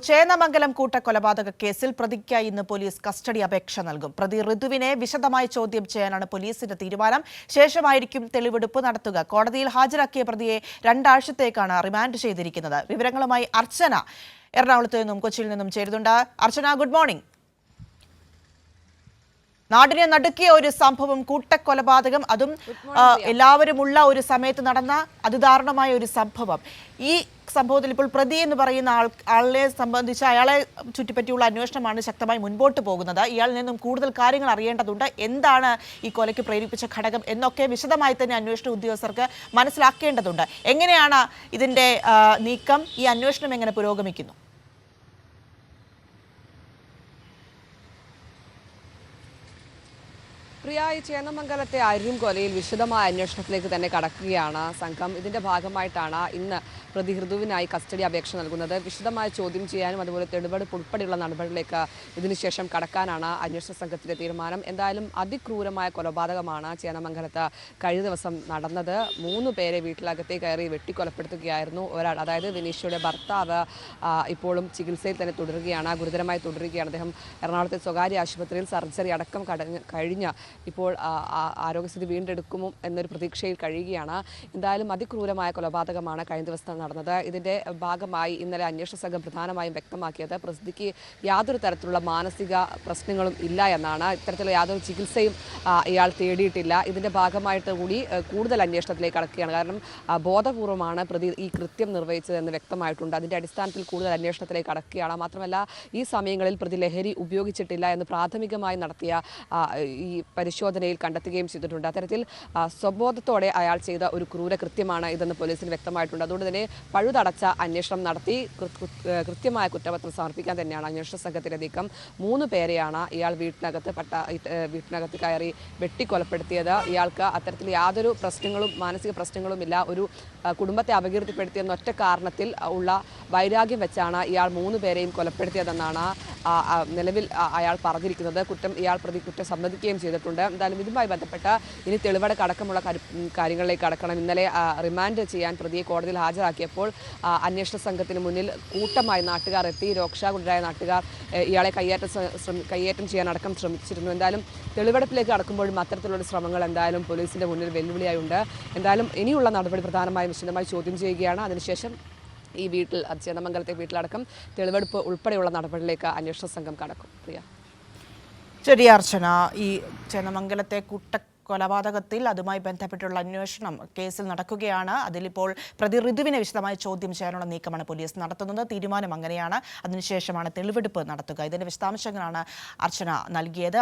ചേന്നമംഗലം കൂട്ടക്കൊലപാതക കേസിൽ പ്രതിക്കായി ഇന്ന് police custody അപേക്ഷ നൽകും. പ്രതി ഋതുവിനെ വിശദമായി ചോദ്യം ചെയ്യാനാണ് പോലീസിന്റെ തീരുമാനം. ശേഷമായിരിക്കും തെളിവെടുപ്പ് നടത്തുക. കോടതിയിൽ ഹാജരാക്കിയ പ്രതിയെ 2 ആഴ്ചത്തേക്കാണ് റിമാൻഡ് ചെയ്തിരിക്കുന്നത്. വിവരങ്ങളുമായി അർച്ചന എറണാകുളത്ത് നിന്നും കൊച്ചിയിൽ നിന്നും ചേരുന്നുണ്ട്. അർച്ചന, ഗുഡ് മോർണിംഗ്. നാടിനെ നടുക്കിയ ഒരു സംഭവം, കൂട്ടക്കൊലപാതകം, അതും എല്ലാവരുമുള്ള ഒരു സമയത്ത് നടന്ന അതിദാരുണമായ ഒരു സംഭവം. ഈ സംഭവത്തിൽ ഇപ്പോൾ പ്രതി എന്ന് പറയുന്ന ആളെ സംബന്ധിച്ച് അയാളെ ചുറ്റിപ്പറ്റിയുള്ള അന്വേഷണമാണ് ശക്തമായി മുൻപോട്ട് പോകുന്നത്. ഇയാളിൽ നിന്നും കൂടുതൽ കാര്യങ്ങൾ അറിയേണ്ടതുണ്ട്. എന്താണ് ഈ കൊലയ്ക്ക് പ്രേരിപ്പിച്ച ഘടകം എന്നൊക്കെ വിശദമായി തന്നെ അന്വേഷണ ഉദ്യോഗസ്ഥർക്ക് മനസ്സിലാക്കേണ്ടതുണ്ട്. എങ്ങനെയാണ് ഇതിന്റെ നീക്കം? ഈ അന്വേഷണം എങ്ങനെ പുരോഗമിക്കുന്നു? പ്രിയ, ഈ ചേന്നമംഗലത്തെ അരും കൊലയിൽ വിശദമായ അന്വേഷണത്തിലേക്ക് തന്നെ കടക്കുകയാണ് സംഘം. ഇതിന്റെ ഭാഗമായിട്ടാണ് ഇന്ന് പ്രതി ഋതുവിനായി കസ്റ്റഡി അപേക്ഷ നൽകുന്നത്. വിശദമായ ചോദ്യം ചെയ്യാനും അതുപോലെ തെളിവെടുപ്പ് ഉൾപ്പെടെയുള്ള നടപടികളിലേക്ക് ഇതിനുശേഷം കടക്കാനാണ് അന്വേഷണ സംഘത്തിന്റെ തീരുമാനം. എന്തായാലും അതിക്രൂരമായ കൊലപാതകമാണ് ചേന്നമംഗലത്ത് കഴിഞ്ഞ ദിവസം നടന്നത്. 3 പേരെ വീട്ടിലകത്തേ കയറി വെട്ടിക്കൊലപ്പെടുത്തുകയായിരുന്നു ഒരാൾ, അതായത് വിനീഷയുടെ ഭർത്താവ്. ഇപ്പോഴും ചികിത്സയിൽ തന്നെ തുടരുകയാണ്, ഗുരുതരമായി തുടരുകയാണ്. അദ്ദേഹം എറണാകുളത്തെ സ്വകാര്യ ആശുപത്രിയിൽ സർജറി അടക്കം കഴിഞ്ഞ് ഇപ്പോൾ ആരോഗ്യസ്ഥിതി വീണ്ടെടുക്കുമോ എന്നൊരു പ്രതീക്ഷയിൽ കഴിയുകയാണ്. എന്തായാലും അതിക്രൂരമായ കൊലപാതകമാണ് കഴിഞ്ഞ ദിവസം നടന്നത്. ഇതിന്റെ ഭാഗമായി ഇന്നലെ അന്വേഷണ സംഘം പ്രധാനമായും വ്യക്തമാക്കിയത് പ്രതിക്ക് യാതൊരു തരത്തിലുള്ള മാനസിക പ്രശ്നങ്ങളും ഇല്ല എന്നാണ്. ഇത്തരത്തിലുള്ള യാതൊരു ചികിത്സയും ഇയാൾ തേടിയിട്ടില്ല. ഇതിന്റെ ഭാഗമായിട്ട് കൂടി കൂടുതൽ അന്വേഷണത്തിലേക്ക് കടക്കുകയാണ്. കാരണം ബോധപൂർവമാണ് പ്രതി ഈ കൃത്യം നിർവഹിച്ചതെന്ന് വ്യക്തമായിട്ടുണ്ട്. അതിന്റെ അടിസ്ഥാനത്തിൽ കൂടുതൽ അന്വേഷണത്തിലേക്ക് കടക്കുകയാണ്. മാത്രമല്ല, ഈ സമയങ്ങളിൽ പ്രതി ലഹരി ഉപയോഗിച്ചിട്ടില്ല എന്ന് പ്രാഥമികമായി നടത്തിയ ഈ പരിശോധനയിൽ കണ്ടെത്തുകയും ചെയ്തിട്ടുണ്ട്. അത്തരത്തിൽ സ്വബോധത്തോടെ അയാൾ ചെയ്ത ഒരു ക്രൂര കൃത്യമാണ് ഇതെന്ന് പോലീസിന് വ്യക്തമായിട്ടുണ്ട്. അതുകൊണ്ട് തന്നെ പഴുതടച്ച അന്വേഷണം നടത്തി കൃത്യമായ കുറ്റപത്രം സമർപ്പിക്കാൻ തന്നെയാണ് അന്വേഷണ സംഘത്തിന്റെ നീക്കം. 3 പേരെയാണ് ഇയാൾ വീട്ടിനകത്ത് കയറി വെട്ടിക്കൊലപ്പെടുത്തിയത്. ഇയാൾക്ക് അത്തരത്തിൽ യാതൊരു പ്രശ്നങ്ങളും മാനസിക പ്രശ്നങ്ങളും ഇല്ല. ഒരു കുടുംബത്തെ അപകീർത്തിപ്പെടുത്തിയെന്ന ഒറ്റ കാരണത്തിൽ ഉള്ള വൈരാഗ്യം വെച്ചാണ് ഇയാൾ 3 പേരെയും കൊലപ്പെടുത്തിയതെന്നാണ് നിലവിൽ അയാൾ പറഞ്ഞിരിക്കുന്നത്. ഇയാൾ പ്രതി കുറ്റം സമ്മതിക്കുകയും ചെയ്തിട്ടുണ്ട്. എന്തായാലും ഇതുമായി ബന്ധപ്പെട്ട് ഇനി തെളിവെടുപ്പ് അടക്കമുള്ള കാര്യങ്ങളിലേക്ക് കടക്കണം. ഇന്നലെ റിമാൻഡ് ചെയ്യാൻ പ്രതിയെ കോടതിയിൽ ഹാജരാക്കിയപ്പോൾ അന്വേഷണ സംഘത്തിന് മുന്നിൽ കൂട്ടമായി നാട്ടുകാർ എത്തി. രോക്ഷാകുലരായ നാട്ടുകാർ ഇയാളെ കയ്യേറ്റം ചെയ്യാനടക്കം ശ്രമിച്ചിരുന്നു. എന്തായാലും തെളിവെടുപ്പിലേക്ക് കടക്കുമ്പോഴും അത്തരത്തിലുള്ള ശ്രമങ്ങൾ എന്തായാലും പോലീസിന്റെ മുന്നിൽ വെല്ലുവിളിയായുണ്ട്. എന്തായാലും ഇനിയുള്ള നടപടി പ്രധാനമായും വിശദമായി ചോദ്യം ചെയ്യുകയാണ്. അതിനുശേഷം ഈ ചേന്നമംഗലത്തെ വീട്ടിലടക്കം തെളിവെടുപ്പ് ഉൾപ്പെടെയുള്ള നടപടികളിലേക്ക് അന്വേഷണ സംഘം കടക്കും. പ്രിയ, ശരി അർച്ചന. ഈ ചേന്നമംഗലത്തെ കൊലപാതകത്തിൽ അതുമായി ബന്ധപ്പെട്ടുള്ള അന്വേഷണം കേസിൽ നടക്കുകയാണ്. അതിലിപ്പോൾ പ്രതി ഋതുവിനെ വിശദമായി ചോദ്യം ചെയ്യാനുള്ള നീക്കമാണ് പോലീസ് നടത്തുന്നത്. തീരുമാനം അങ്ങനെയാണ്. അതിനുശേഷമാണ് തെളിവെടുപ്പ് നടത്തുക. ഇതിന്റെ വിശദാംശങ്ങളാണ് അർച്ചന നൽകിയത്.